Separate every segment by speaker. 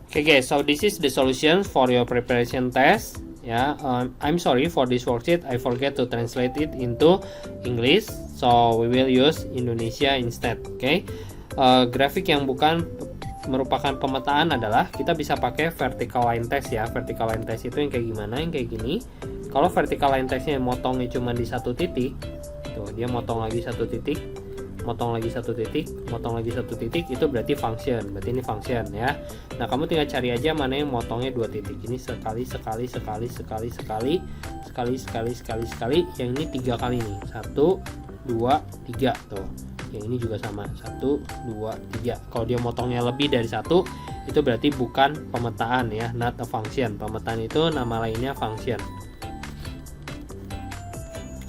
Speaker 1: Okay guys, so this is the solution for your preparation test. I'm sorry for this worksheet, I forget to translate it into English, so we will use Indonesia instead. Okay, grafik yang bukan merupakan pemetaan adalah kita bisa pakai vertical line text ya. Vertical line text itu yang kayak gimana? Yang kayak gini. Kalau vertical line textnya motongnya cuma di satu titik, tuh dia motong lagi satu titik, motong lagi satu titik, motong lagi satu titik, itu berarti function. Berarti ini function ya. Nah, kamu tinggal cari aja mana yang motongnya dua titik. Ini sekali, sekali, sekali, sekali, sekali, sekali, sekali, sekali, sekali. Yang ini 3 kali nih. 1, 2, 3 tuh. Yang ini juga sama. 1, 2, 3. Kalau dia motongnya lebih dari 1, itu berarti bukan pemetaan ya, not a function. Pemetaan itu nama lainnya function.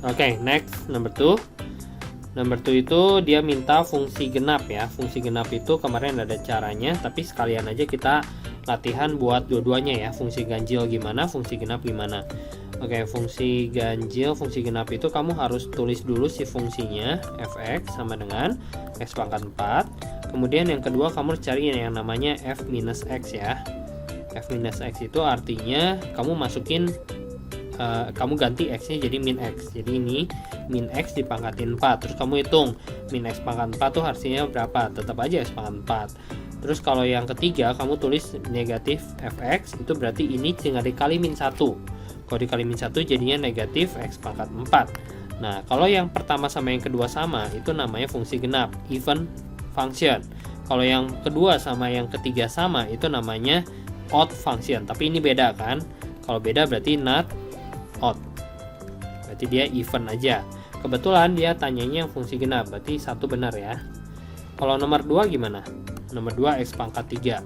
Speaker 1: Oke, next number 2. Number 2 itu dia minta fungsi genap ya. Fungsi genap itu kemarin ada caranya, tapi sekalian aja kita latihan buat dua-duanya ya. Fungsi ganjil gimana, fungsi genap gimana. Oke, fungsi ganjil, fungsi genap itu kamu harus tulis dulu si fungsinya, fx sama dengan x pangkat 4. Kemudian yang kedua kamu harus cari yang namanya f minus x ya. F minus x itu artinya kamu masukin kamu ganti x-nya jadi min x. Jadi ini min x dipangkatin 4. Terus kamu hitung min x pangkat 4 tuh hasilnya berapa? Tetap aja x pangkat 4. Terus kalau yang ketiga kamu tulis negatif fx, itu berarti ini tinggal dikali min 1. Kalau dikali min 1 jadinya negatif x pangkat 4. Nah, kalau yang pertama sama yang kedua sama, itu namanya fungsi genap, even function. Kalau yang kedua sama yang ketiga sama, itu namanya odd function. Tapi ini beda kan? Kalau beda berarti not odd, berarti dia even aja. Kebetulan dia tanyanya yang fungsi genap, berarti satu benar ya. Kalau nomor 2 gimana? Nomor 2 x pangkat 3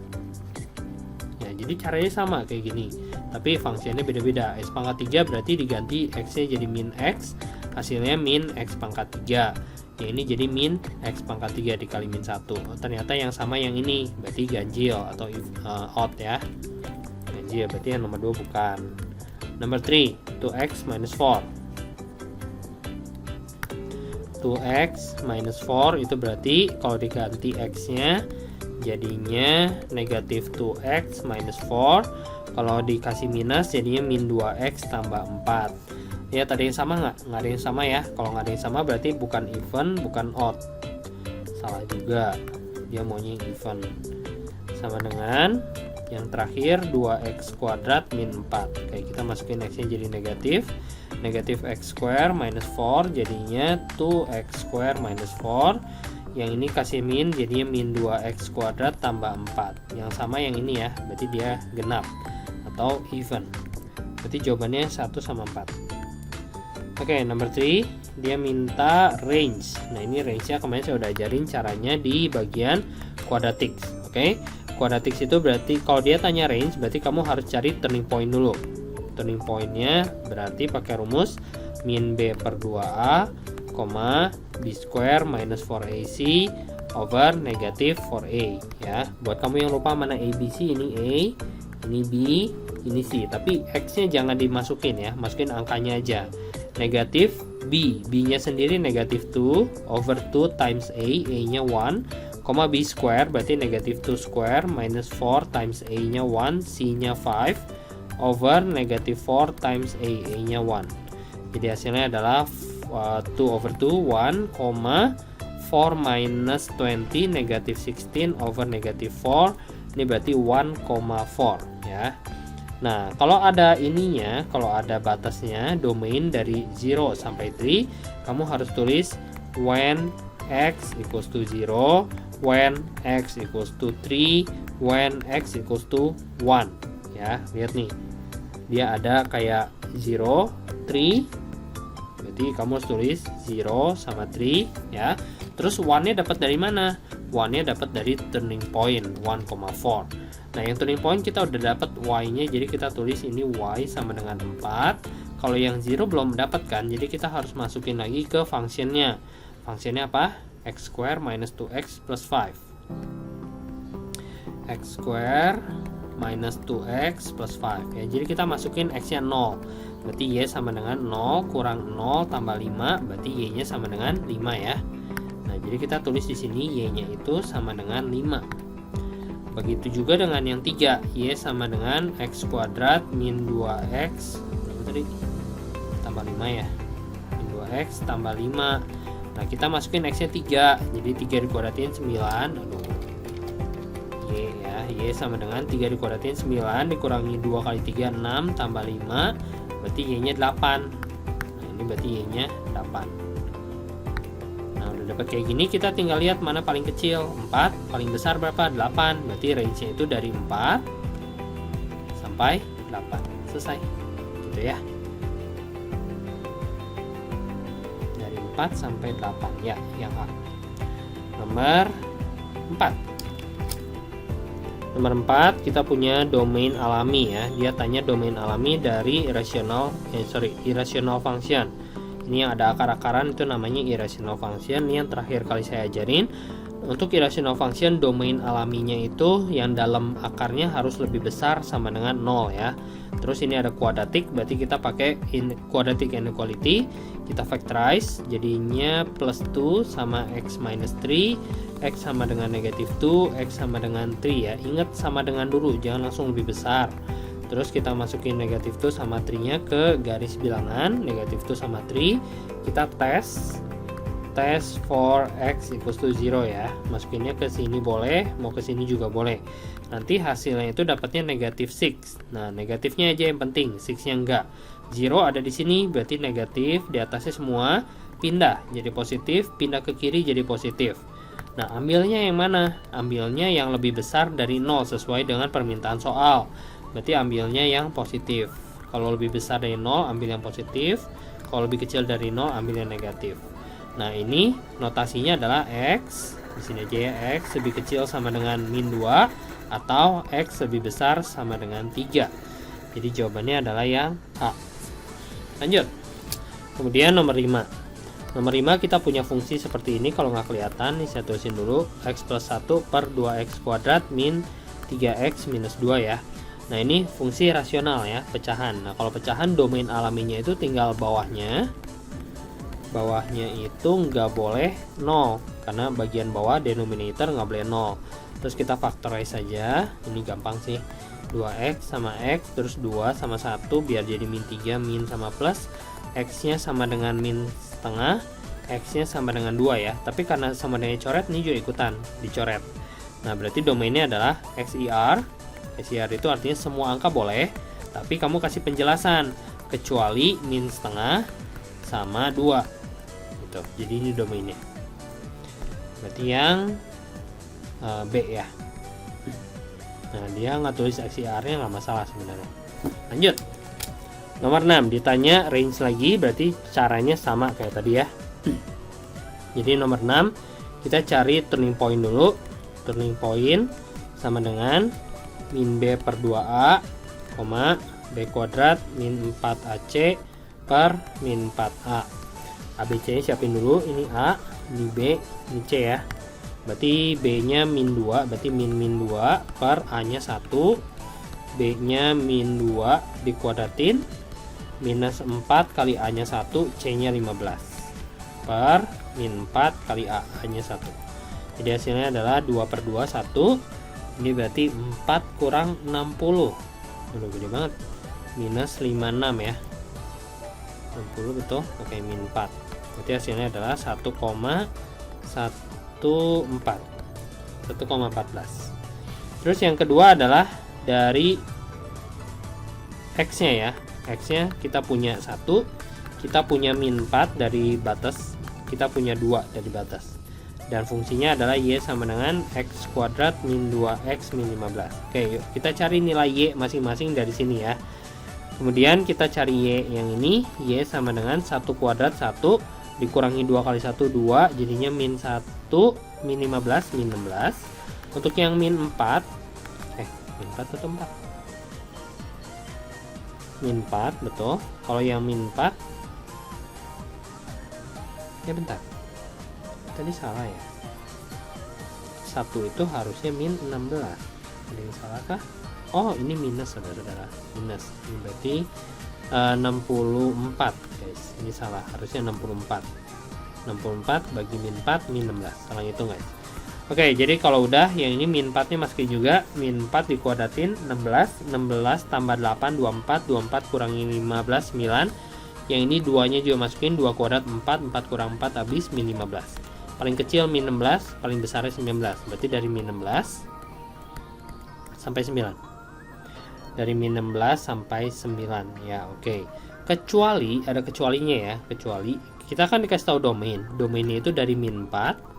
Speaker 1: ya, jadi caranya sama kayak gini, tapi fungsinya beda-beda. X pangkat 3 berarti diganti x nya jadi min x, hasilnya min x pangkat 3 ya. Ini jadi min x pangkat 3 dikali min 1. Ternyata yang sama yang ini, berarti ganjil atau odd ya. Ganjil berarti yang nomor 2 bukan. Number 3, 2x minus 4. 2x minus 4 itu berarti kalau diganti x-nya jadinya negatif 2x minus 4. Kalau dikasih minus jadinya min 2x tambah 4. Ya, tadi yang sama nggak? Nggak ada yang sama ya. Kalau nggak ada yang sama berarti bukan even, bukan odd. Salah juga. Dia maunya even. Sama dengan yang terakhir 2x kuadrat min 4. Kayak kita masukin x nya jadi negatif. Negatif x square minus 4 jadinya 2x square minus 4. Yang ini kasih min jadinya min 2x kuadrat tambah 4. Yang sama yang ini ya, berarti dia genap atau even. Berarti jawabannya 1 sama 4. Oke, number 3, dia minta range. Nah, ini range-nya kemarin saya udah ajarin caranya di bagian quadratics. Oke. Quadratics itu berarti kalau dia tanya range, berarti kamu harus cari turning point dulu. Turning point-nya berarti pakai rumus min b per 2a, b square minus 4ac over negatif 4a ya. Buat kamu yang lupa mana abc, ini a, ini b, ini c. Tapi x-nya jangan dimasukin ya, masukin angkanya aja. Negatif b, b-nya sendiri negatif 2 over 2 times a-nya 1, b square berarti negatif 2 square minus 4 times a-nya 1, c-nya 5 over negatif 4 times a-nya 1. Jadi hasilnya adalah 2 over 2 1, 4 minus 20 negatif 16 over negatif 4. Ini berarti 1,4 ya. Nah, kalau ada ininya, kalau ada batasnya, domain dari 0 sampai 3, kamu harus tulis when x equals to 0, when x equals to 3, when x equals to 1 ya. Lihat nih, dia ada kayak 0, 3, berarti kamu harus tulis 0 sama 3 ya. Terus 1 nya dapat dari mana? 1 nya dapat dari turning point 1,4. Nah, yang turning point kita udah dapat y nya, jadi kita tulis ini y sama dengan 4. Kalau yang 0 belum mendapatkan, jadi kita harus masukin lagi ke fungsinya. Fungsinya apa? X square minus 2x plus 5. X square minus 2x plus 5 ya. Jadi kita masukin x nya 0, berarti y sama dengan 0 kurang 0 tambah 5, berarti y nya sama dengan 5 ya. Nah, jadi kita tulis di sini y nya itu sama dengan 5. Begitu juga dengan yang 3, Y sama dengan X kuadrat min 2X berapa tadi? Tambah 5 ya, min 2X tambah 5. Nah kita masukin X nya 3, jadi 3 dikuadratin 9, Y ya, Y sama dengan 3 dikuadratin 9 dikurangi 2 kali 3, 6 tambah 5, berarti Y nya 8. Nah ini berarti Y nya 8. Nah udah dapat kayak gini, kita tinggal lihat mana paling kecil, 4, paling besar berapa, 8. Berarti range-nya itu dari 4 sampai 8. Selesai gitu ya, dari 4 sampai 8 ya, yang A. Nomor 4 kita punya domain alami ya. Dia tanya domain alami dari irrational function. Ini yang ada akar-akaran itu namanya irrational function. Ini yang terakhir kali saya ajarin. Untuk irrational function, domain alaminya itu yang dalam akarnya harus lebih besar sama dengan 0 ya. Terus ini ada quadratic, berarti kita pakai quadratic inequality. Kita factorize, jadinya plus 2 sama x minus 3, x sama dengan negatif 2, x sama dengan 3 ya. Ingat sama dengan dulu, jangan langsung lebih besar. Terus kita masukin negatif 2 sama 3 nya ke garis bilangan, negatif 2 sama 3. Kita tes for x equals to 0 ya. Masukinnya ke sini boleh, mau ke sini juga boleh. Nanti hasilnya itu dapatnya negatif 6. Nah, negatifnya aja yang penting, 6-nya enggak. 0 ada di sini, berarti negatif, di atasnya semua pindah jadi positif, pindah ke kiri jadi positif. Nah, ambilnya yang mana? Ambilnya yang lebih besar dari 0 sesuai dengan permintaan soal. Berarti ambilnya yang positif. Kalau lebih besar dari 0, ambil yang positif. Kalau lebih kecil dari 0, ambil yang negatif. Nah, ini notasinya adalah X. Di sini aja ya, X lebih kecil sama dengan min 2 atau X lebih besar sama dengan 3. Jadi jawabannya adalah yang A. Lanjut. Kemudian nomor 5. Nomor 5 kita punya fungsi seperti ini. Kalau nggak kelihatan, nih saya tulisin dulu. X plus 1 per 2X kuadrat min 3X minus 2 ya. Nah ini fungsi rasional ya, pecahan. Nah kalau pecahan domain alaminya itu tinggal bawahnya itu nggak boleh 0, karena bagian bawah denominator nggak boleh 0. Terus kita factorize saja, ini gampang sih. 2x sama x, terus 2 sama 1 biar jadi min 3, min sama plus. X nya sama dengan min setengah, x nya sama dengan 2 ya. Tapi karena sama dengan coret, ini juga ikutan dicoret. Nah berarti domainnya adalah XIR. XIR itu artinya semua angka boleh, tapi kamu kasih penjelasan kecuali min setengah sama 2 gitu. Jadi ini domainnya. Berarti yang B ya. Nah dia nggak tulis XIR nya nggak masalah sebenarnya. Lanjut. Nomor 6 ditanya range lagi, berarti caranya sama kayak tadi ya. Jadi nomor 6 kita cari turning point dulu. Turning point sama dengan min B per 2A, B kuadrat min 4AC per min 4A. ABC nya siapin dulu, ini A, ini B, ini C ya. Berarti B nya min 2, berarti min 2 per A nya 1, B nya min 2 dikuadratin, minus 4 kali A nya 1, C nya 15 per min 4 kali A nya 1. Jadi hasilnya adalah 2 per 2, 1. Ini berarti 4 kurang 60. Udah gede banget. Minus 56 ya. 60 betul. Oke, min 4. Berarti hasilnya adalah 1,14. 1,14. Terus yang kedua adalah dari X-nya ya. X-nya kita punya 1, kita punya min 4 dari batas, kita punya 2 dari batas. Dan fungsinya adalah Y sama dengan X kuadrat min 2X min 15. Oke, yuk kita cari nilai Y masing-masing dari sini ya. Kemudian kita cari Y yang ini. Y sama dengan 1 kuadrat 1 dikurangi 2 kali 1, 2. Jadinya min 1, min 15, min 16. Untuk yang min 4, min 4 atau 4? Min 4, betul. Kalau yang min 4, ya bentar. Tadi salah ya. 1 itu harusnya min 16. Ada yang salah kah? Oh, ini minus saudara-saudara. Minus. Ini berarti 64, guys. Ini salah. Harusnya 64. 64 bagi min 4 min 16. Salah hitung, guys. Oke, jadi kalau udah yang ini min 4 nya masukin juga. Min 4 dikuadratin 16, 16 tambah 8 24, 24 kurangi 15 9. Yang ini 2 nya juga masukin, 2 kuadrat 4, 4 kurang 4 habis min 15. Paling kecil min 16, paling besarnya 19. Berarti dari min 16 sampai 9. Dari min 16 sampai 9 ya, oke. Kecuali ada kecualinya ya, kecuali kita kan dikasih tahu domain. Domainnya itu dari min 4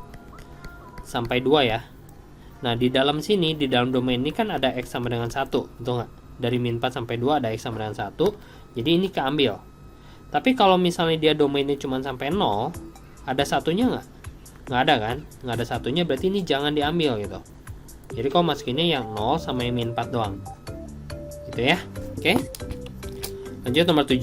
Speaker 1: sampai 2 ya. Nah, di dalam sini, di dalam domain ini kan ada X sama dengan 1, betul nggak? Dari min 4 sampai 2 ada X sama dengan 1, jadi ini keambil. Tapi kalau misalnya dia domainnya cuma sampai 0, ada satunya nggak? Nggak ada kan? Nggak ada satunya, berarti ini jangan diambil gitu. Jadi kalau masukinnya yang 0 sama yang min 4 doang. Gitu ya, oke? Lanjut nomor 7.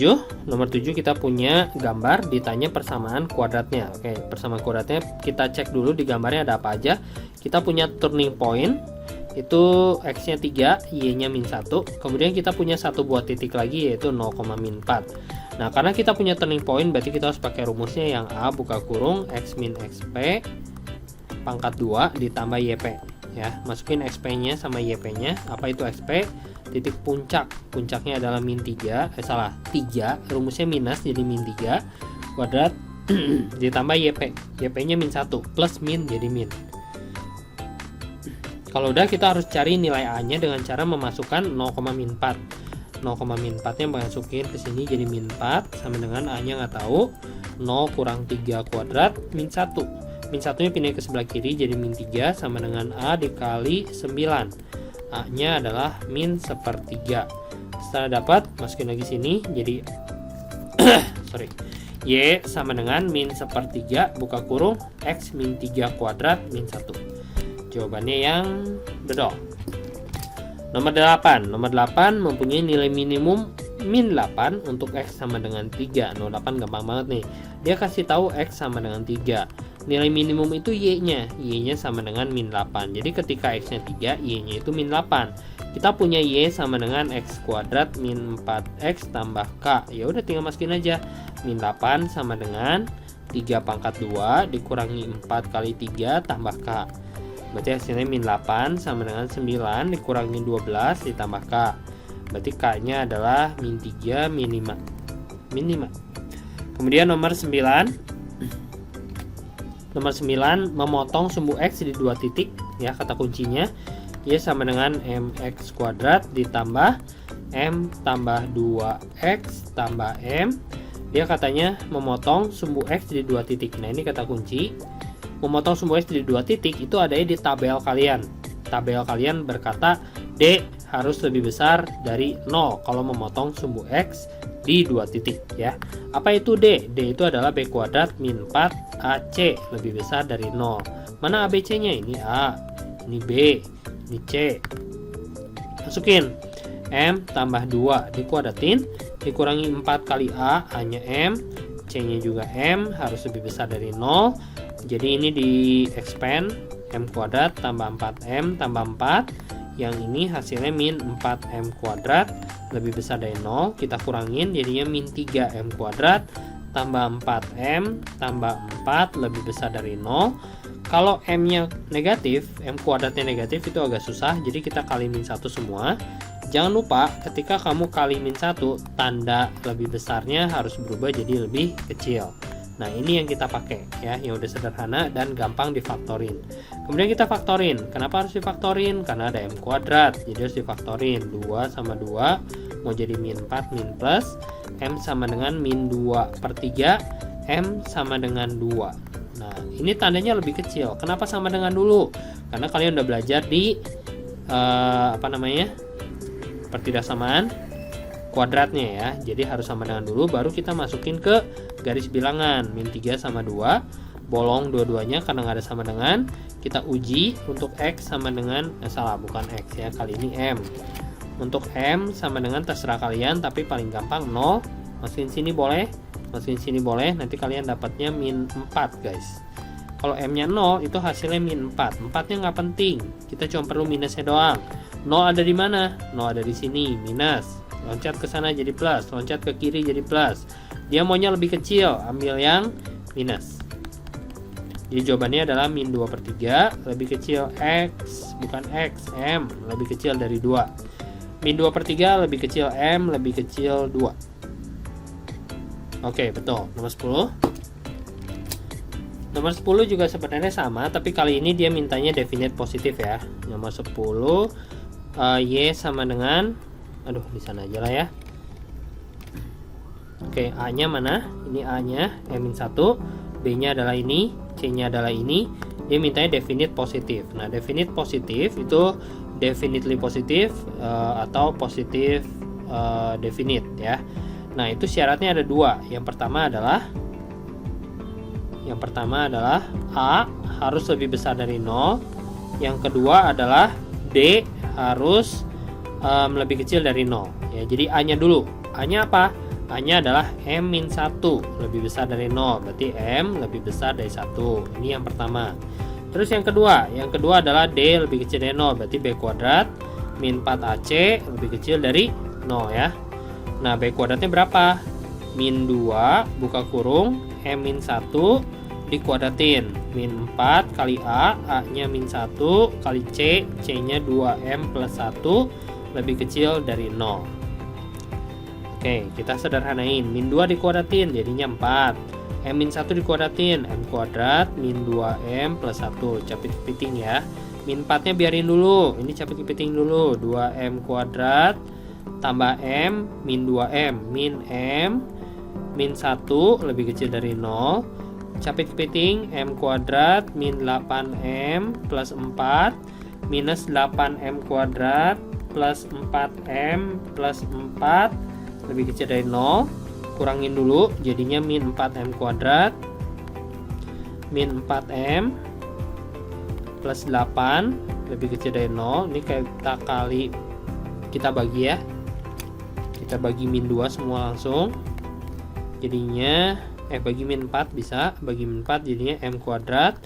Speaker 1: Nomor 7 kita punya gambar, ditanya persamaan kuadratnya. Oke, persamaan kuadratnya kita cek dulu di gambarnya ada apa aja. Kita punya turning point, itu X-nya 3, Y-nya min 1. Kemudian kita punya satu buah titik lagi yaitu 0, min 4. Nah, karena kita punya turning point, berarti kita harus pakai rumusnya yang A buka kurung X min XP pangkat 2 ditambah YP. Ya, masukin XP-nya sama YP-nya. Apa itu XP? Titik puncak, puncaknya adalah min 3, 3, rumusnya minus jadi min 3 kuadrat ditambah YP, YP nya min 1 plus min jadi min. Kalau udah kita harus cari nilai A nya dengan cara memasukkan 0, min 4. 0, min 4 nya masukin ke sini jadi min 4 sama dengan A nya nggak tahu, 0 kurang 3 kuadrat min 1. Min 1 nya pindah ke sebelah kiri jadi min 3 sama dengan A dikali 9. A nya adalah min 1/3. Setelah dapat, masukin lagi sini jadi Y sama dengan min 1/3 buka kurung X min 3 kuadrat min 1. Jawabannya yang dodol. Nomor 8. Nomor 8 mempunyai nilai minimum min 8 untuk X sama dengan 3. Nomor 8 gampang banget nih. Dia kasih tahu X sama dengan 3. Nilai minimum itu Y-nya. Y-nya sama dengan min 8. Jadi ketika X-nya 3, Y-nya itu min 8. Kita punya Y sama dengan X kuadrat min 4X tambah K. Ya udah tinggal masukin aja. Min 8 sama dengan 3 pangkat 2 dikurangi 4 kali 3 tambah K. Berarti hasilnya min 8 sama dengan 9 dikurangi 12 ditambah K. Berarti K-nya adalah min 3 min 5. Min 5. Kemudian nomor 9. Nomor 9 memotong sumbu X di 2 titik ya, kata kuncinya Y sama dengan mx kuadrat ditambah M tambah 2X tambah M. Dia katanya memotong sumbu X di 2 titik. Nah, ini kata kunci. Memotong sumbu X di 2 titik itu ada di tabel kalian. Tabel kalian berkata D harus lebih besar dari 0 kalau memotong sumbu X di 2 titik ya. Apa itu D? D itu adalah B kuadrat min 4 AC lebih besar dari 0. Mana ABC nya? Ini A, ini B, ini C. Masukin M tambah 2 dikuadratin dikurangi 4 kali A nya M, C nya juga M harus lebih besar dari 0. Jadi ini di expand M kuadrat tambah 4M tambah 4. Yang ini hasilnya min 4M kuadrat lebih besar dari 0. Kita kurangin jadinya min 3M kuadrat tambah 4M tambah 4 lebih besar dari 0. Kalau M nya negatif, M kuadratnya negatif itu agak susah, jadi kita kali min 1 semua. Jangan lupa ketika kamu kali min 1, tanda lebih besarnya harus berubah jadi lebih kecil. Nah, ini yang kita pakai ya, yang udah sederhana dan gampang difaktorin. Kemudian kita faktorin. Kenapa harus difaktorin? Karena ada M kuadrat, jadi harus difaktorin. 2 sama 2 mau jadi min 4 min plus M sama dengan min 2/3, M sama dengan 2. Nah, ini tandanya lebih kecil. Kenapa sama dengan dulu? Karena kalian udah belajar di pertidaksamaan kuadratnya ya. Jadi harus sama dengan dulu, baru kita masukin ke garis bilangan. Min 3 sama 2, bolong dua-duanya karena nggak ada sama dengan. Kita uji untuk X sama dengan, bukan X ya, kali ini M. Untuk M sama dengan terserah kalian, tapi paling gampang 0. Masukin sini boleh, masukin sini boleh, nanti kalian dapatnya min 4 guys. Kalau M nya 0 itu hasilnya min 4. 4 nya nggak penting, kita cuma perlu minusnya doang. 0 ada di mana? 0 ada di sini, minus. Loncat ke sana jadi plus, loncat ke kiri jadi plus. Dia maunya lebih kecil, ambil yang minus. Jadi jawabannya adalah min 2 per 3 lebih kecil X, bukan X, M lebih kecil dari 2. Min 2 per 3 lebih kecil M lebih kecil 2. Oke, betul. Nomor 10. Nomor 10 juga sebenarnya sama, tapi kali ini dia mintanya definite positif ya. Nomor 10 Y sama dengan, aduh di sana aja lah ya. Oke, A-nya mana? Ini A-nya M-1, B-nya adalah ini, C-nya adalah ini. Dia mintanya definite positif. Nah, definite positif itu definitely positif atau positif definite ya. Nah, itu syaratnya ada dua. Yang pertama adalah A harus lebih besar dari 0. Yang kedua adalah D harus lebih kecil dari 0 ya. Jadi A-nya dulu. A-nya apa? A-nya adalah M-1 lebih besar dari 0, berarti M lebih besar dari 1. Ini yang pertama. Terus yang kedua adalah D lebih kecil dari 0, berarti B kuadrat min 4AC lebih kecil dari 0 ya. Nah, B kuadratnya berapa? Min 2 buka kurung M-1 dikuadratin min 4 kali A-nya min 1 kali C-nya 2M plus 1 lebih kecil dari 0. Oke, kita sederhanain. Min 2 dikuadratin jadinya 4. M-1 dikuadratin, M kuadrat min 2M plus 1. Capit kepiting ya. Min 4-nya biarin dulu. Ini capit kepiting dulu. 2M kuadrat tambah M min 2M. Min M min 1 lebih kecil dari 0. Capit kepiting M kuadrat min 8M plus 4 minus 8M kuadrat plus 4M plus 4 lebih kecil dari 0. Kurangin dulu jadinya min 4M kuadrat min 4M plus 8 lebih kecil dari 0. Ini kita bagi ya, kita bagi min 2 semua langsung, jadinya bagi min 4 bisa, bagi min 4 jadinya M kuadrat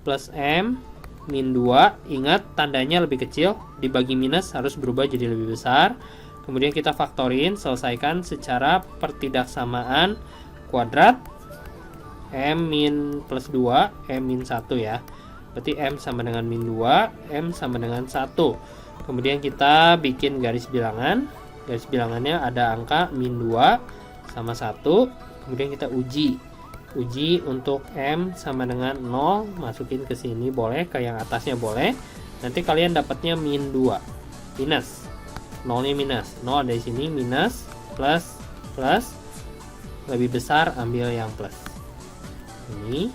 Speaker 1: plus M min 2. Ingat tandanya lebih kecil, dibagi minus harus berubah jadi lebih besar. Kemudian kita faktorin, selesaikan secara pertidaksamaan kuadrat M min plus 2, M min 1 ya. Berarti M sama dengan min 2, M sama dengan 1. Kemudian kita bikin garis bilangan. Garis bilangannya ada angka min 2 sama 1. Kemudian kita uji untuk M sama dengan 0, masukin ke sini boleh, ke yang atasnya boleh. Nanti kalian dapatnya min 2 minus 0-nya minus 0 dari sini, minus plus lebih besar ambil yang plus. Ini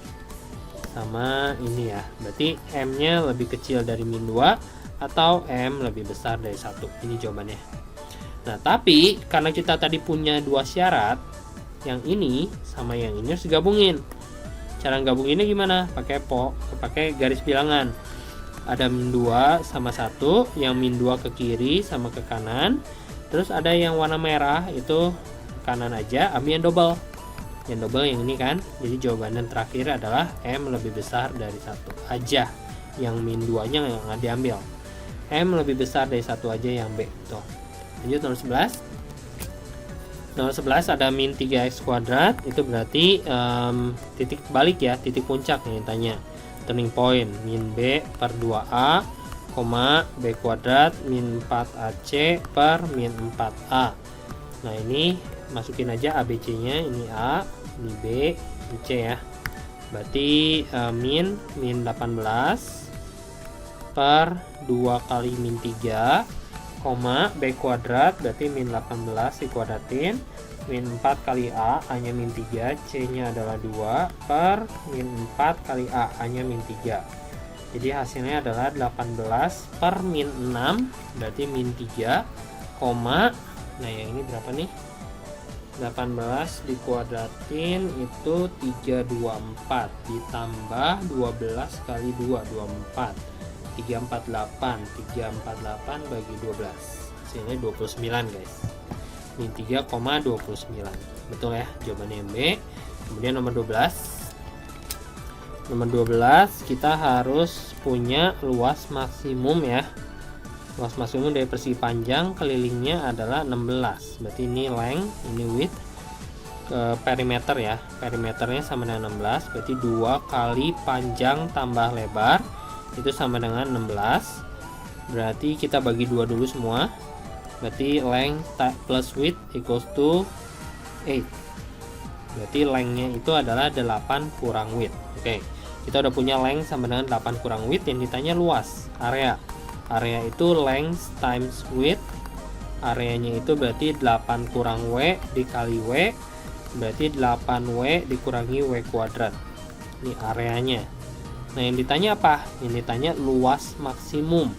Speaker 1: sama ini ya, berarti M nya lebih kecil dari min 2 atau M lebih besar dari 1. Ini jawabannya. Nah, tapi karena kita tadi punya dua syarat, yang ini sama yang ini harus digabungin. Cara gabunginnya gimana? Pakai garis bilangan. Ada min 2 sama 1, yang min 2 ke kiri sama ke kanan. Terus ada yang warna merah itu kanan aja, ambil yang double. Yang double yang ini kan. Jadi jawaban terakhir adalah M lebih besar dari 1 aja. Yang min 2-nya yang diambil. M lebih besar dari 1 aja yang B. Tuh. Lanjut nomor 11. Nomor 11 ada min 3x kuadrat, itu berarti titik balik ya, titik puncak yang ditanya. Turning point min B per 2A, B kuadrat min 4AC per min 4A. Nah, ini masukin aja ABC nya, ini A, ini B, ini C ya. Berarti min 18 per 2 kali min 3, B kuadrat berarti min 18 dikuadratin min 4 kali A nya min 3, C nya adalah 2 per min 4 kali A nya min 3. Jadi hasilnya adalah 18 per min 6 berarti min 3, nah yang ini berapa nih, 18 dikuadratin itu 324 ditambah 12 kali 2, 24, 348 bagi 12 hasilnya 29 guys. Min 3,29. Betul ya, jawabannya yang B. Kemudian nomor 12. Nomor 12 kita harus punya luas maksimum ya. Luas maksimum dari persegi panjang kelilingnya adalah 16. Berarti ini length, ini width. ke perimeter ya. Perimeternya sama dengan 16, berarti 2 kali panjang tambah lebar itu sama dengan 16. Berarti kita bagi 2 dulu semua. Berarti length plus width equals to 8. Berarti lengthnya itu adalah 8 kurang width. Oke, kita udah punya length sama dengan 8 kurang width. Yang ditanya luas, area. Area itu length times width. Areanya itu berarti 8 kurang W dikali W, berarti 8W dikurangi W kuadrat. Ini areanya. Nah, yang ditanya apa? Yang ditanya luas maksimum.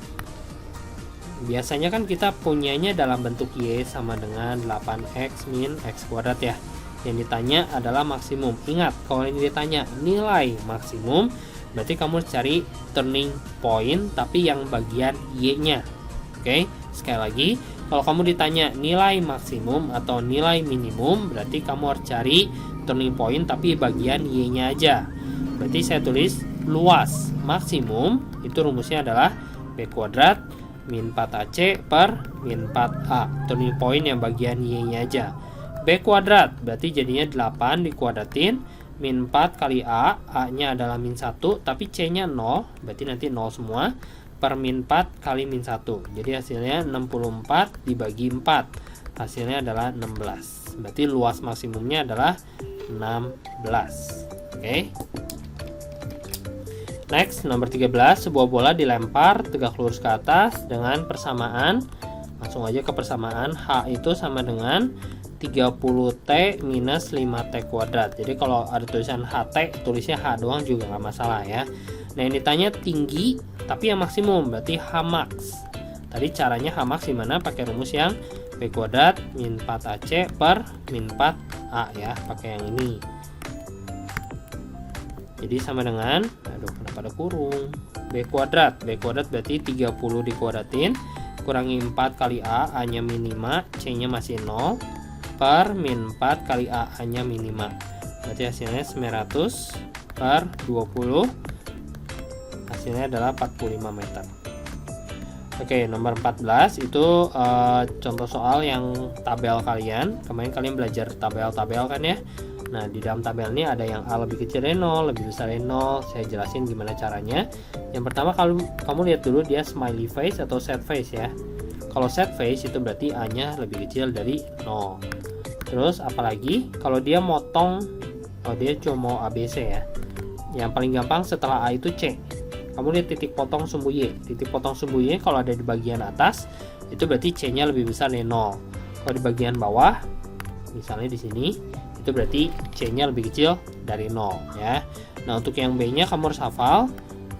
Speaker 1: Biasanya kan kita punyanya dalam bentuk Y sama dengan 8X min X kuadrat ya. Yang ditanya adalah maksimum. Ingat, kalau ini ditanya nilai maksimum, berarti kamu cari turning point tapi yang bagian Y-nya. Oke, sekali lagi, kalau kamu ditanya nilai maksimum atau nilai minimum, berarti kamu harus cari turning point tapi bagian Y-nya aja. Berarti saya tulis luas maksimum itu rumusnya adalah B kuadrat min 4AC per min 4A. Turning point yang bagian Y-nya aja. B kuadrat berarti jadinya 8 dikuadratin min 4 kali A. A-nya adalah min 1 tapi C-nya 0, berarti nanti 0 semua, per min 4 kali min 1. Jadi hasilnya 64 dibagi 4. Hasilnya adalah 16. Berarti luas maksimumnya adalah 16. Oke. Next, nomor 13, sebuah bola dilempar tegak lurus ke atas dengan persamaan. Langsung aja ke persamaan. H itu sama dengan 30T minus 5T kuadrat. Jadi kalau ada tulisan HT, tulisnya H doang juga nggak masalah ya. Nah, yang ditanya tinggi, tapi yang maksimum, berarti H max. Tadi caranya H max gimana? Pakai rumus yang B kuadrat min 4AC per min 4A ya, pakai yang ini. Jadi sama dengan, aduh kenapa ada kurung, B kuadrat. B kuadrat berarti 30 dikuadratin, kurangi 4 kali A, A-nya min 5, C-nya masih 0, per min 4 kali A, A-nya min 5. Berarti hasilnya 900 per 20, hasilnya adalah 45 meter. Oke, nomor 14 itu contoh soal yang tabel kalian. Kemarin kalian belajar tabel-tabel kan ya. Nah, di dalam tabel ini ada yang A lebih kecil dari 0, lebih besar dari 0. Saya jelasin gimana caranya. Yang pertama, kalau kamu lihat dulu dia smiley face atau sad face ya. Kalau sad face itu berarti A-nya lebih kecil dari 0. Terus apalagi kalau dia motong, oh dia cuma mau ABC ya. Yang paling gampang setelah A itu C. Kamu lihat titik potong sumbu Y. Titik potong sumbu Y kalau ada di bagian atas, itu berarti C-nya lebih besar dari 0. Kalau di bagian bawah, misalnya di sini, itu berarti C-nya lebih kecil dari 0 ya. Nah, untuk yang B-nya kamu harus hafal.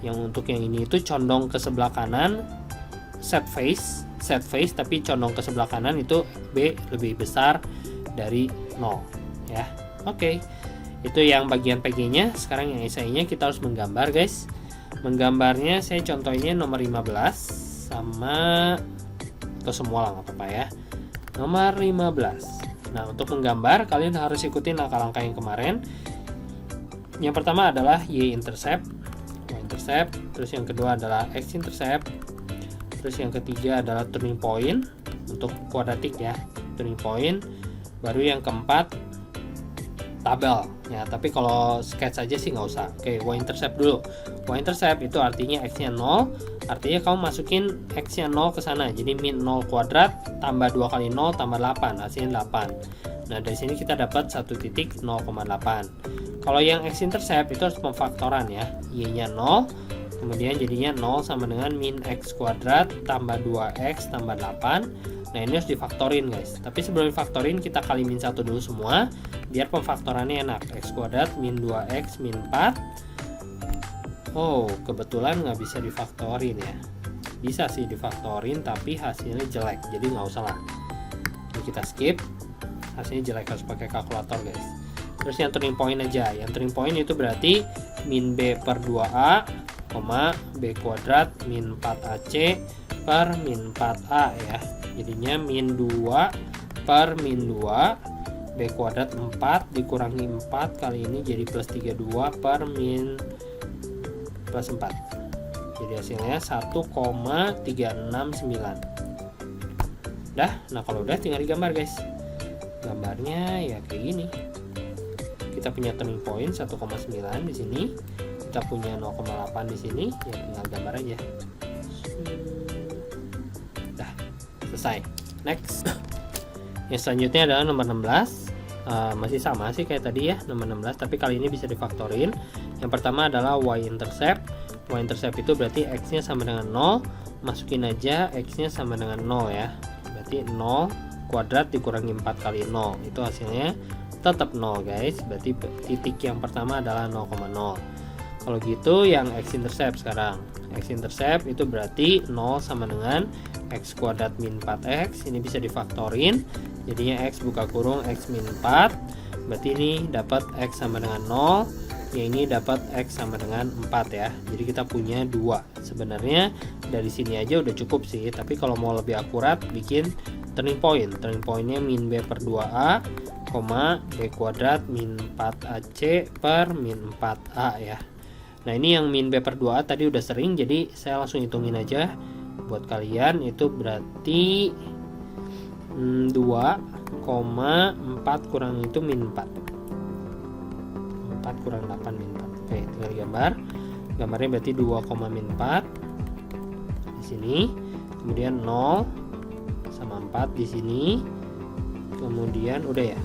Speaker 1: Yang untuk yang ini itu condong ke sebelah kanan, sad face tapi condong ke sebelah kanan itu B lebih besar dari 0 ya. Oke. Itu yang bagian PG-nya. Sekarang yang esainya kita harus menggambar, guys. Menggambarnya saya contohnya nomor 15 sama atau semua lah nggak apa-apa ya. Nomor 15. Nah, untuk menggambar kalian harus ikutin langkah-langkah yang kemarin. Yang pertama adalah y-intercept, y-intercept, terus yang kedua adalah x-intercept, terus yang ketiga adalah turning point untuk kuadratik ya, turning point. Baru yang keempat tabel ya, tapi kalau sketch aja sih nggak usah. Oke, y-intercept dulu. Y-intercept itu artinya x-nya 0, artinya kamu masukin x-nya 0 ke sana. Jadi min 0 kuadrat tambah 2 kali 0 tambah 8, hasilnya 8. Nah, dari sini kita dapat 1.0,8. Kalau yang x-intercept itu harus pemfaktoran ya. Y-nya 0, kemudian jadinya 0 sama dengan min x kuadrat tambah 2x tambah 8. Nah, ini harus difaktorin, guys. Tapi sebelum difaktorin kita kali min 1 dulu semua biar pemfaktorannya enak. X kuadrat min 2x min 4. Oh, kebetulan nggak bisa difaktorin ya. Bisa sih difaktorin tapi hasilnya jelek, jadi nggak usah lah. Ini kita skip. Hasilnya jelek, harus pakai kalkulator, guys. Terus yang turning point aja. Yang turning point itu berarti min B per 2A, B kuadrat min 4AC per min 4A ya. Jadinya min 2 per min 2, B kuadrat 4 dikurangi 4 kali ini jadi plus 32 per min plus 4. Jadi hasilnya 1,369. Nah kalau udah tinggal digambar, guys. Gambarnya ya kayak gini. kita punya turning point 1,9 di sini, kita punya 0,8 di sini, ya tinggal gambar aja. Dah, selesai. Next. Yang selanjutnya adalah nomor 16. Masih sama sih kayak tadi ya, nomor 16, tapi kali ini bisa difaktorin. Yang pertama adalah y-intercept. Y-intercept itu berarti x-nya sama dengan 0, masukin aja x-nya sama dengan 0 ya. Berarti 0 kuadrat dikurangi 4 kali 0, itu hasilnya tetap 0 guys. Berarti titik yang pertama adalah 0,0. Kalau gitu yang x-intercept sekarang. X-intercept itu berarti 0 sama dengan x kuadrat min 4x. Ini bisa difaktorin, jadinya x buka kurung x min 4. Berarti ini dapat x sama dengan 0, yang ini dapat x sama dengan 4 ya. Jadi kita punya 2. Sebenarnya dari sini aja udah cukup sih, tapi kalau mau lebih akurat bikin turning point. Turning pointnya min b per 2a, b kuadrat min 4ac per min 4a ya. Nah ini yang min b per 2a tadi udah sering, jadi saya langsung hitungin aja buat kalian. Itu berarti 2,4 kurang itu min 4 kurang 8 min 4. Oke, tinggal gambar. Gambarnya berarti 2, min 4 di sini, kemudian 0 sama 4 di sini, kemudian udah ya.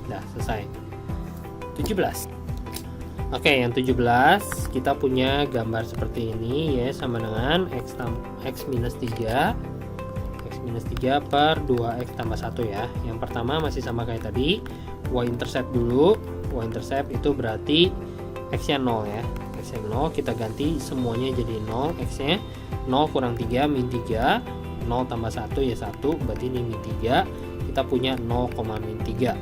Speaker 1: Dah selesai. 17. Oke, yang 17 kita punya gambar seperti ini ya, sama dengan x minus 3 per 2x tambah 1 ya. Yang pertama masih sama kayak tadi, y-intercept dulu. Y-intercept itu berarti x-nya 0 ya. X-nya 0, kita ganti semuanya jadi 0. X-nya 0 kurang 3 min 3, 0 tambah 1 ya 1, berarti ini min 3. Kita punya 0, min 3.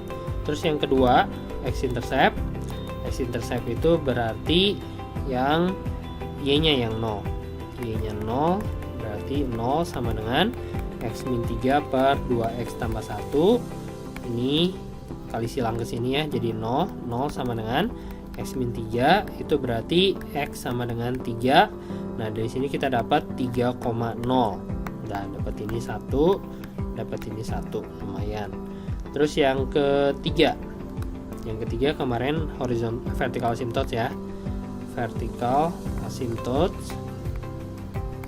Speaker 1: Terus yang kedua, x-intercept. X-intercept itu berarti yang y-nya yang 0. Y-nya 0 berarti 0 sama dengan x min 3 per 2x tambah 1. Ini kali silang ke sini ya, jadi 0. 0 sama dengan x min 3, itu berarti x sama dengan 3. Nah dari sini kita dapat 3,0. Nah dapat ini 1, dapat ini 1, lumayan. Terus yang ketiga, kemarin vertical asymptote ya. Vertical asymptote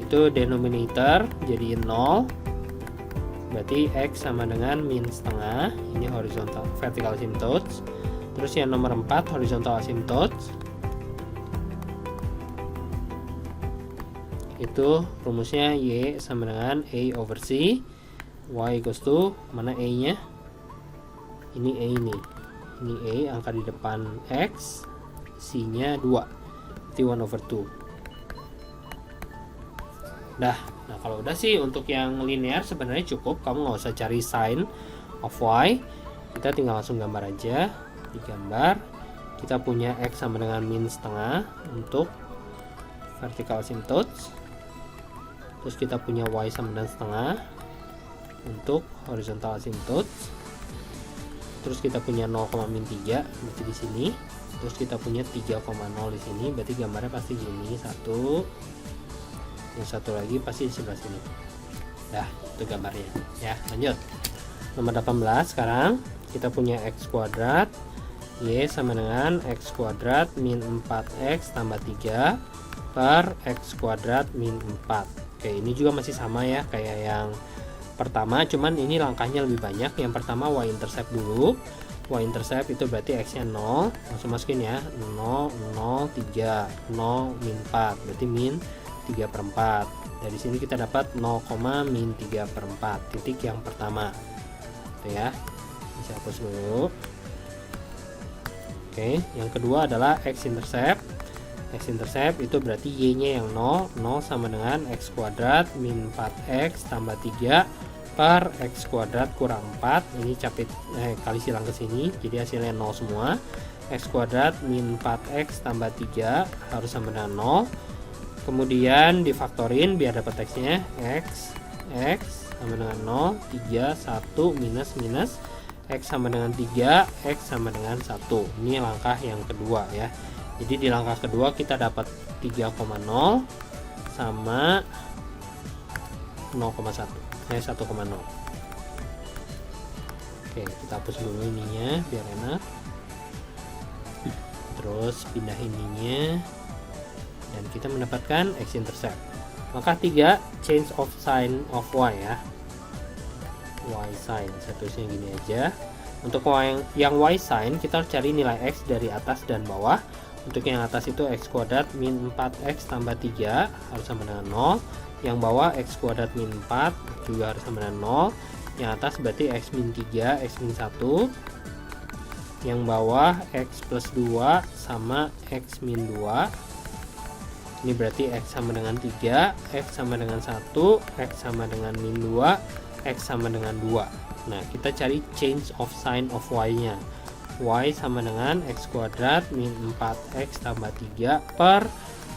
Speaker 1: itu denominator jadi 0, berarti x sama dengan min setengah. Ini horizontal vertical asymptote. Terus yang nomor 4 horizontal asymptote, itu rumusnya y sama dengan a over c. Y equals to mana a nya, ini a ini a, angka di depan x, c nya 2, berarti 1 over 2. Nah kalau udah sih untuk yang linear sebenarnya cukup, kamu nggak usah cari sign of y, kita tinggal langsung gambar aja. Digambar kita punya x sama dengan min setengah untuk vertical asymptote, terus kita punya y sama dengan setengah untuk horizontal asymptote, terus kita punya 0, min 3 berarti di sini, terus kita punya 3,0 di sini, berarti gambarnya pasti gini, satu, yang satu lagi pasti di sebelah sini. Dah itu gambarnya ya. Lanjut nomor 18. Sekarang kita punya x kuadrat y sama dengan x kuadrat min 4x tambah 3 per x kuadrat min 4. Oke, ini juga masih sama ya kayak yang pertama, cuman ini langkahnya lebih banyak. Yang pertama y-intercept dulu. Y-intercept itu berarti x-nya 0, langsung masukin ya, 0, 0, 3, 0, min 4, berarti min 3 per 4. Dari sini kita dapat 0, min 3 per 4, titik yang pertama itu ya. Bisa hapus dulu. Oke, yang kedua adalah x-intercept. X-intercept itu berarti y-nya yang 0, 0 sama dengan x kuadrat min 4x tambah 3 per x kuadrat kurang 4. Ini kali silang ke sini, jadi hasilnya 0 semua. X kuadrat min 4x tambah 3 harus sama dengan 0. Kemudian difaktorin biar dapat x-nya, x sama dengan 0, 3, 1, minus, x sama dengan 3, x sama dengan 1. Ini langkah yang kedua ya. Jadi di langkah kedua kita dapat 3,0 sama 1,0. Oke, Oke, kita hapus dulu ininya biar enak. Terus pindah ininya dan kita mendapatkan x-intercept. Maka 3 change of sign of y ya. Y sign, saya tulisnya gini aja. Untuk yang y sign kita harus cari nilai x dari atas dan bawah. Untuk yang atas itu x kuadrat min 4x tambah 3 harus sama dengan 0. Yang bawah x kuadrat min 4 juga harus sama dengan 0. Yang atas berarti x min 3, x min 1. Yang bawah x plus 2 sama x min 2. Ini berarti x sama dengan 3, x sama dengan 1, x sama dengan min 2, x sama dengan 2. Nah, kita cari change of sign of y-nya. Y sama dengan x kuadrat min 4x tambah 3 per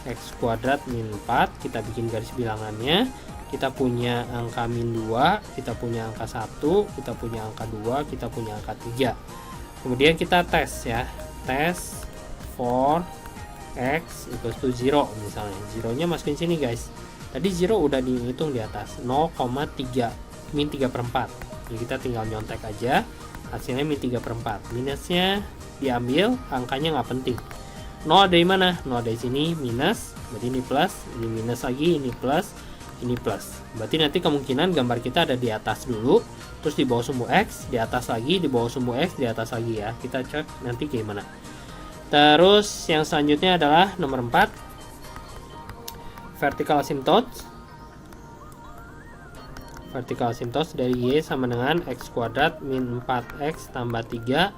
Speaker 1: x kuadrat min 4. Kita bikin garis bilangannya. Kita punya angka min 2, kita punya angka 1, kita punya angka 2, kita punya angka 3. Kemudian kita tes ya. Tes for x equals to 0 misalnya. 0-nya masukin sini guys. Tadi 0 udah dihitung di atas. 0,3 min 3/4. Jadi kita tinggal nyontek aja, hasilnya min 3/4. Minusnya diambil, angkanya nggak penting. 0 dari mana? 0 dari sini, minus, berarti ini plus, ini minus lagi, ini plus, ini plus. Berarti nanti kemungkinan gambar kita ada di atas dulu, terus di bawah sumbu x, di atas lagi, di bawah sumbu x, di atas lagi ya. Kita cek nanti gimana. Terus yang selanjutnya adalah nomor 4, vertical asymptote. Vertical asymptote dari y sama dengan x kuadrat min 4x tambah 3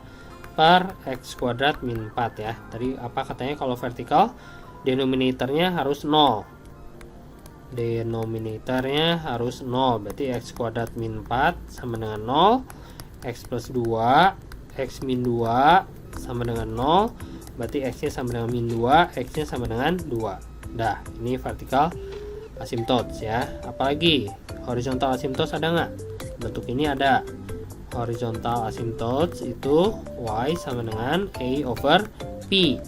Speaker 1: per x kuadrat min 4 ya. Tadi apa katanya kalau vertikal? Denominatornya harus 0. Denominatornya harus 0. Berarti x kuadrat min 4 sama dengan 0. X plus 2, x min 2 sama dengan 0. Berarti x-nya sama dengan min 2, x-nya sama dengan 2. Dah, ini vertical asymptotes ya. Apalagi horizontal asymptotes ada nggak? Bentuk ini ada. Horizontal asymptotes itu y sama dengan a over p.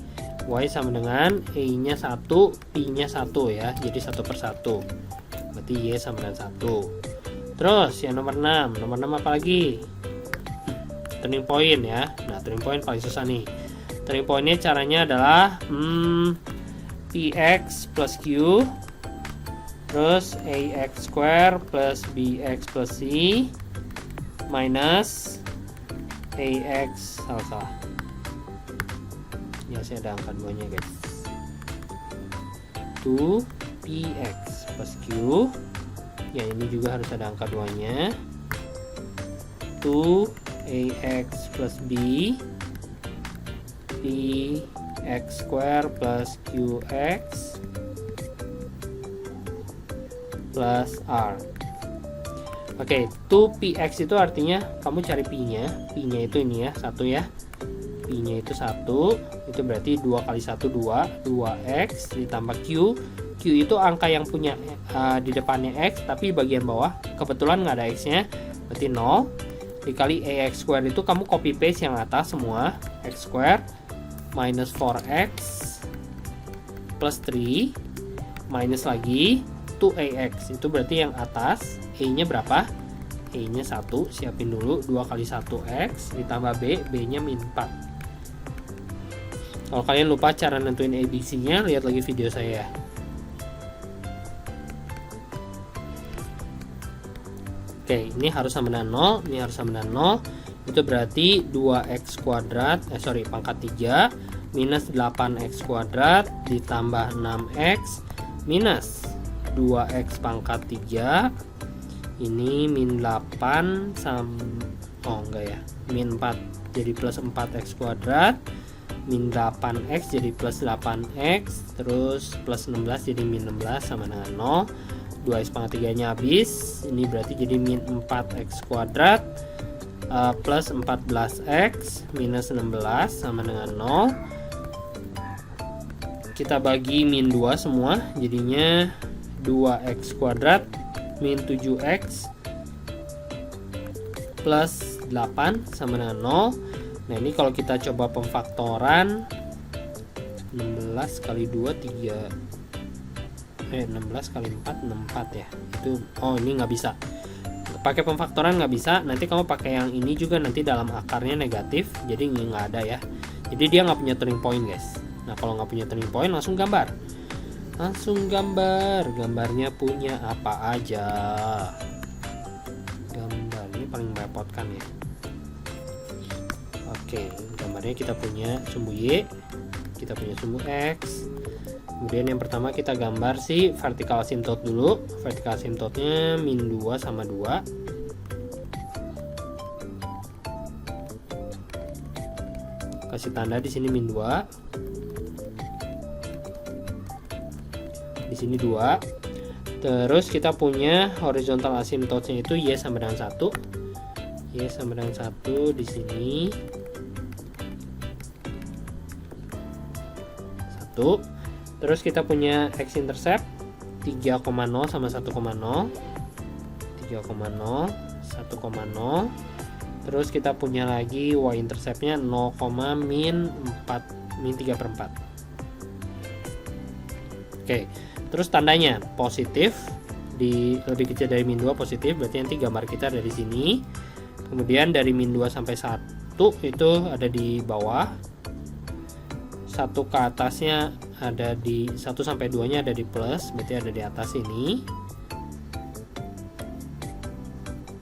Speaker 1: Y sama dengan a nya 1, p nya 1 ya. Jadi 1/1. Berarti y sama dengan 1. Terus yang nomor 6. Nomor 6 apa lagi? Turning point ya. Nah, turning point paling susah nih. Turning pointnya caranya adalah px plus q, terus ax square plus bx plus c minus ax salah. Ya, saya ada angka 2 nya guys. 2px plus q. Ya, ini juga harus ada angka 2 nya. 2ax plus b px square plus qx plus r. Oke, 2px itu artinya kamu cari p-nya. P-nya itu ini ya, 1 ya. P-nya itu 1, itu berarti 2 kali 1 2, 2x ditambah q. Q itu angka yang punya di depannya x, tapi bagian bawah kebetulan nggak ada x-nya, berarti 0. Dikali ax square itu kamu copy paste yang atas semua, x square minus 4x plus 3 minus lagi 2ax, itu berarti yang atas a nya berapa? A nya 1, siapin dulu. 2 kali 1x ditambah b, b nya min 4. Kalau kalian lupa cara nentuin ABC nya, lihat lagi video saya. Oke, ini harus sama dengan 0, ini harus sama dengan 0. Itu berarti 2x kuadrat, pangkat 3 minus 8x kuadrat ditambah 6x minus 2x pangkat 3. Ini min 8 min 4 jadi plus 4x kuadrat, min 8x jadi plus 8x, terus plus 16 jadi min 16 sama dengan 0. 2x pangkat 3 nya habis, ini berarti jadi min 4x kuadrat plus 14x minus 16 sama dengan 0. Kita bagi min 2 semua, jadinya 2x kuadrat min 7x plus 8 sama dengan 0. Nah, ini kalau kita coba pemfaktoran, 16 kali 2 3 16 kali 4 64 ya. Itu ini nggak bisa. pakai pemfaktoran nggak bisa, nanti kamu pakai yang ini juga nanti dalam akarnya negatif, jadi nggak ada ya. Jadi dia nggak punya turning point guys. Nah kalau nggak punya turning point langsung gambar, gambarnya punya apa aja. Gambarnya paling merepotkan ya. Oke, gambarnya kita punya sumbu Y, kita punya sumbu X. Kemudian yang pertama kita gambar si vertical asymptote dulu. Vertical asymptote-nya min 2 sama 2. Kasih tanda di sini min 2. Di sini 2. Terus kita punya horizontal asymptote-nya itu Y sama dengan 1. Y sama dengan 1 di sini. 1. Terus kita punya x-intercept 3,0 sama 1,0. 3,0, 1,0. Terus kita punya lagi y-interceptnya 0, min 3/4. Oke, terus tandanya positif, di lebih kecil dari min 2 positif, berarti nanti gambar kita ada di sini. Kemudian dari min 2 sampai 1 itu ada di bawah. 1 ke atasnya ada di 1 sampai 2 nya ada di plus, berarti ada di atas ini.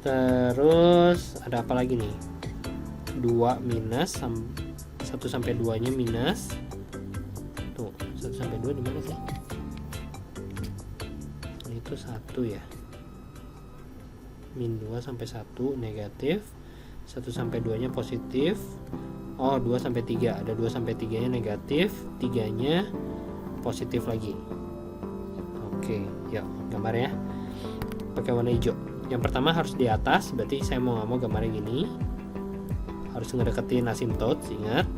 Speaker 1: Terus ada apa lagi nih? 2 minus 1 sampai 2 nya minus. Tuh, 1 sampai 2 di mana sih? Itu 1 ya. Min 2 sampai 1 negatif. 1 sampai 2 nya positif. Oh, 2 sampai 3. Ada 2 sampai 3 nya negatif, 3 nya positif lagi. Oke, yuk gambar ya. Pakai warna hijau. Yang pertama harus di atas, berarti saya mau gambarnya gini. Harus ngedeketin asymptote, ingat.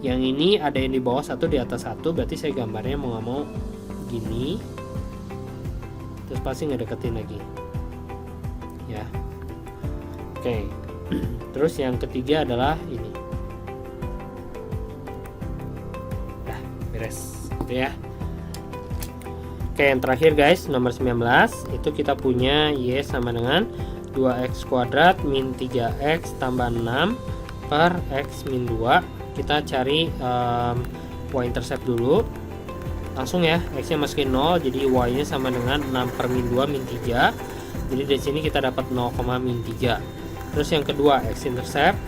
Speaker 1: Yang ini ada yang di bawah 1, di atas 1, berarti saya gambarnya mau gini. Terus pasti ngedeketin lagi. Ya. Oke. Terus yang ketiga adalah ini. Beres gitu ya. Oke, yang terakhir guys, nomor 19 itu kita punya Y sama dengan 2x kuadrat min 3x tambah 6 per x min 2. Kita cari y-intercept dulu. Langsung ya, x-nya masukin 0, jadi y-nya sama dengan 6 per min 2 min 3. Jadi dari sini kita dapat 0, min 3. Terus yang kedua, x-intercept.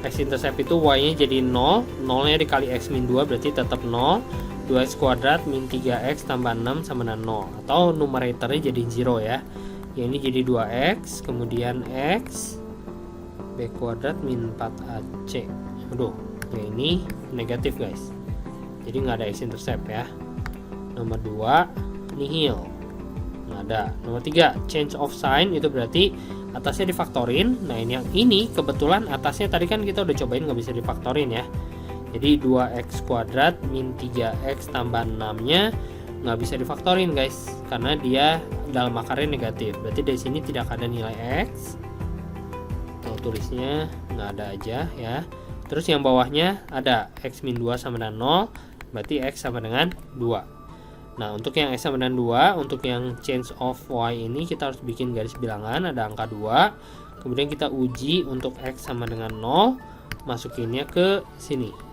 Speaker 1: X-intercept itu y-nya jadi 0, 0-nya dikali x min 2 berarti tetap 0. 2x kuadrat min 3x tambah 6 sama dengan 0. Atau numeratornya jadi 0 ya. Yang ini jadi 2x, kemudian x b kuadrat min 4ac. Aduh, ya ini negatif guys. Jadi nggak ada x-intercept ya. Nomor 2, nihil. Nggak ada. Nomor 3, change of sign, itu berarti atasnya difaktorin. Nah ini yang ini kebetulan atasnya tadi kan kita udah cobain nggak bisa difaktorin ya. Jadi 2x kuadrat min 3x tambah 6 nya nggak bisa difaktorin guys, karena dia dalam akarnya negatif. Berarti dari sini tidak ada nilai x. Tuh tulisnya nggak ada aja ya. Terus yang bawahnya ada x min 2 sama dengan 0, berarti x sama dengan 2. Nah, untuk yang x sama dengan 2, untuk yang change of y ini kita harus bikin garis bilangan, ada angka 2. Kemudian kita uji untuk x sama dengan 0, masukinnya ke sini.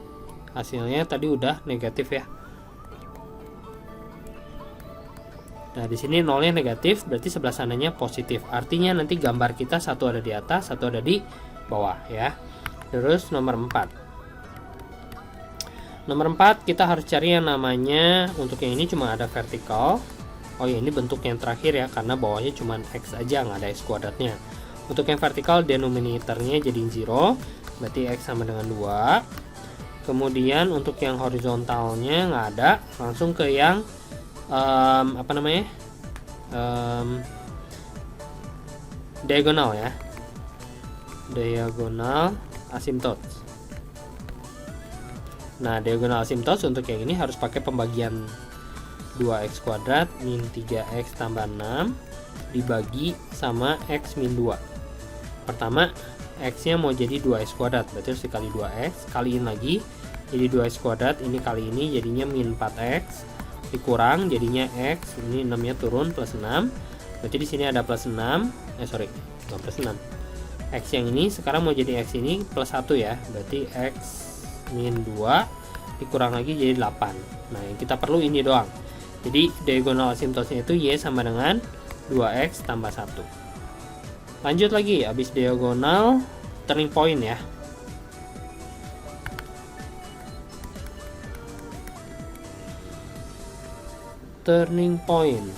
Speaker 1: Hasilnya tadi udah negatif ya. Nah, di sini 0-nya negatif, berarti sebelah sananya positif. Artinya nanti gambar kita satu ada di atas, satu ada di bawah ya. Terus nomor 4. Nomor 4 kita harus cari yang namanya, untuk yang ini cuma ada vertikal. Oh ya, ini bentuk yang terakhir ya, karena bawahnya cuma x aja, nggak ada x kuadratnya. Untuk yang vertikal denominatornya jadi 0, berarti x sama dengan 2. Kemudian untuk yang horizontalnya nggak ada, langsung ke yang diagonal ya. Diagonal asymptote. Nah, diagonal asymptote untuk yang ini harus pakai pembagian 2x kuadrat min 3x tambah 6 dibagi sama x min 2. Pertama, x-nya mau jadi 2x kuadrat, berarti harus dikali 2x, kaliin lagi jadi 2x kuadrat, ini kali ini jadinya min 4x, dikurang jadinya x, ini 6-nya turun plus 6, Berarti di sini ada plus 6. Sorry, bukan plus 6. X yang ini sekarang mau jadi X ini plus 1 ya. Berarti X min 2 dikurang lagi jadi 8. Nah, yang kita perlu ini doang. Jadi diagonal asimtotnya itu Y sama dengan 2X tambah 1. Lanjut lagi, habis diagonal turning point ya. Turning point.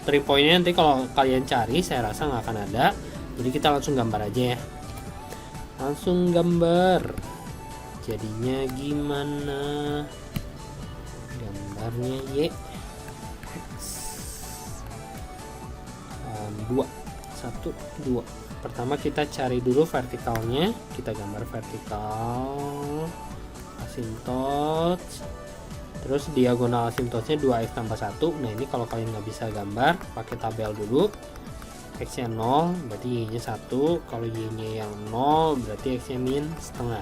Speaker 1: Turning pointnya nanti kalau kalian cari saya rasa nggak akan ada. Jadi kita langsung gambar aja ya. Langsung gambar. Jadinya gimana? Gambarnya Y X 2 1 2. Pertama kita cari dulu vertikalnya. Kita gambar vertikal asimtot. Terus diagonal asimtotnya 2X tambah 1. Nah, ini kalau kalian nggak bisa gambar, pakai tabel dulu. X nya 0, berarti Y nya 1. Kalau Y nya yang 0, berarti X nya min setengah.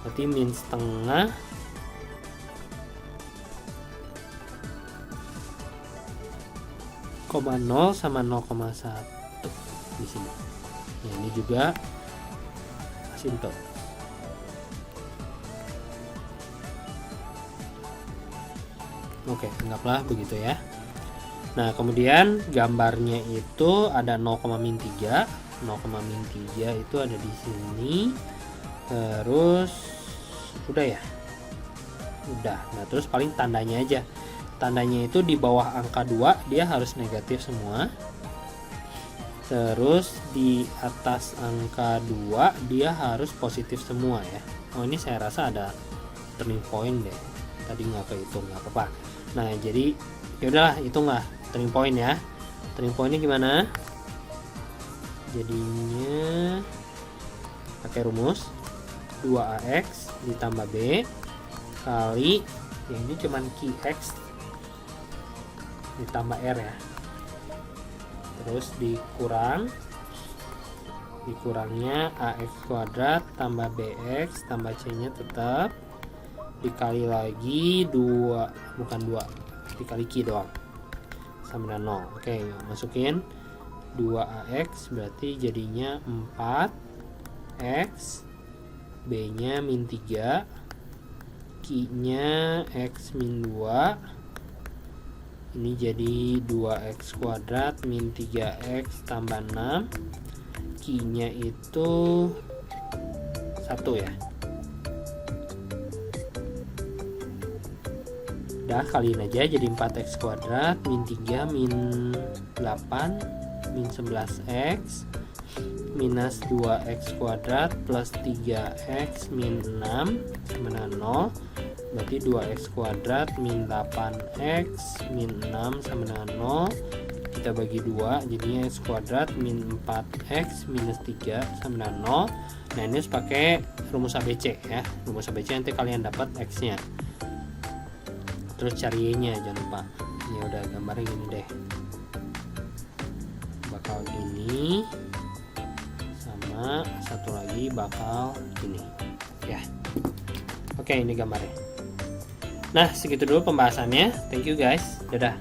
Speaker 1: Berarti min setengah 0,0 sama 0,1 di sini. Nah, ini juga asimtot. Oke, anggaplah begitu ya. Nah, kemudian gambarnya itu ada 0,-3. 0,-3 itu ada di sini. Terus udah ya. Udah. Nah, terus paling tandanya aja. Tandanya itu di bawah angka 2 dia harus negatif semua. Terus di atas angka 2 dia harus positif semua ya. Oh, ini saya rasa ada turning point deh. Tadi nggak kehitung, nggak apa-apa. Nah, jadi ya udahlah, hitunglah turning point ya. Turning pointnya gimana? Jadinya pakai rumus 2AX ditambah B kali yang ini cuman QX ditambah R ya. Terus dikurangnya AX kuadrat tambah BX tambah C nya tetap dikali lagi 2, bukan 2, dikali Q doang sama dengan 0. Oke, masukin 2AX berarti jadinya 4X, B nya min 3, Q nya X min 2. Ini jadi 2X kuadrat min 3X tambah 6. Q nya itu 1 ya. Udah, kaliin aja jadi 4X kuadrat min 3 min 8 min 11X minus 2X kuadrat plus 3X min 6 sama dengan 0. Berarti 2X kuadrat min 8X min 6 sama dengan 0. Kita bagi 2 jadinya X kuadrat min 4X minus 3 sama dengan 0. Nah, ini harus pakai rumus ABC ya. Rumus ABC nanti kalian dapat X nya. Terus cari Y nya, jangan lupa. Ya udah, gambarnya gini deh. Bakal gini. Sama satu lagi bakal gini. Ya. Oke, ini gambarnya. Nah, segitu dulu pembahasannya. Thank you guys. Dadah.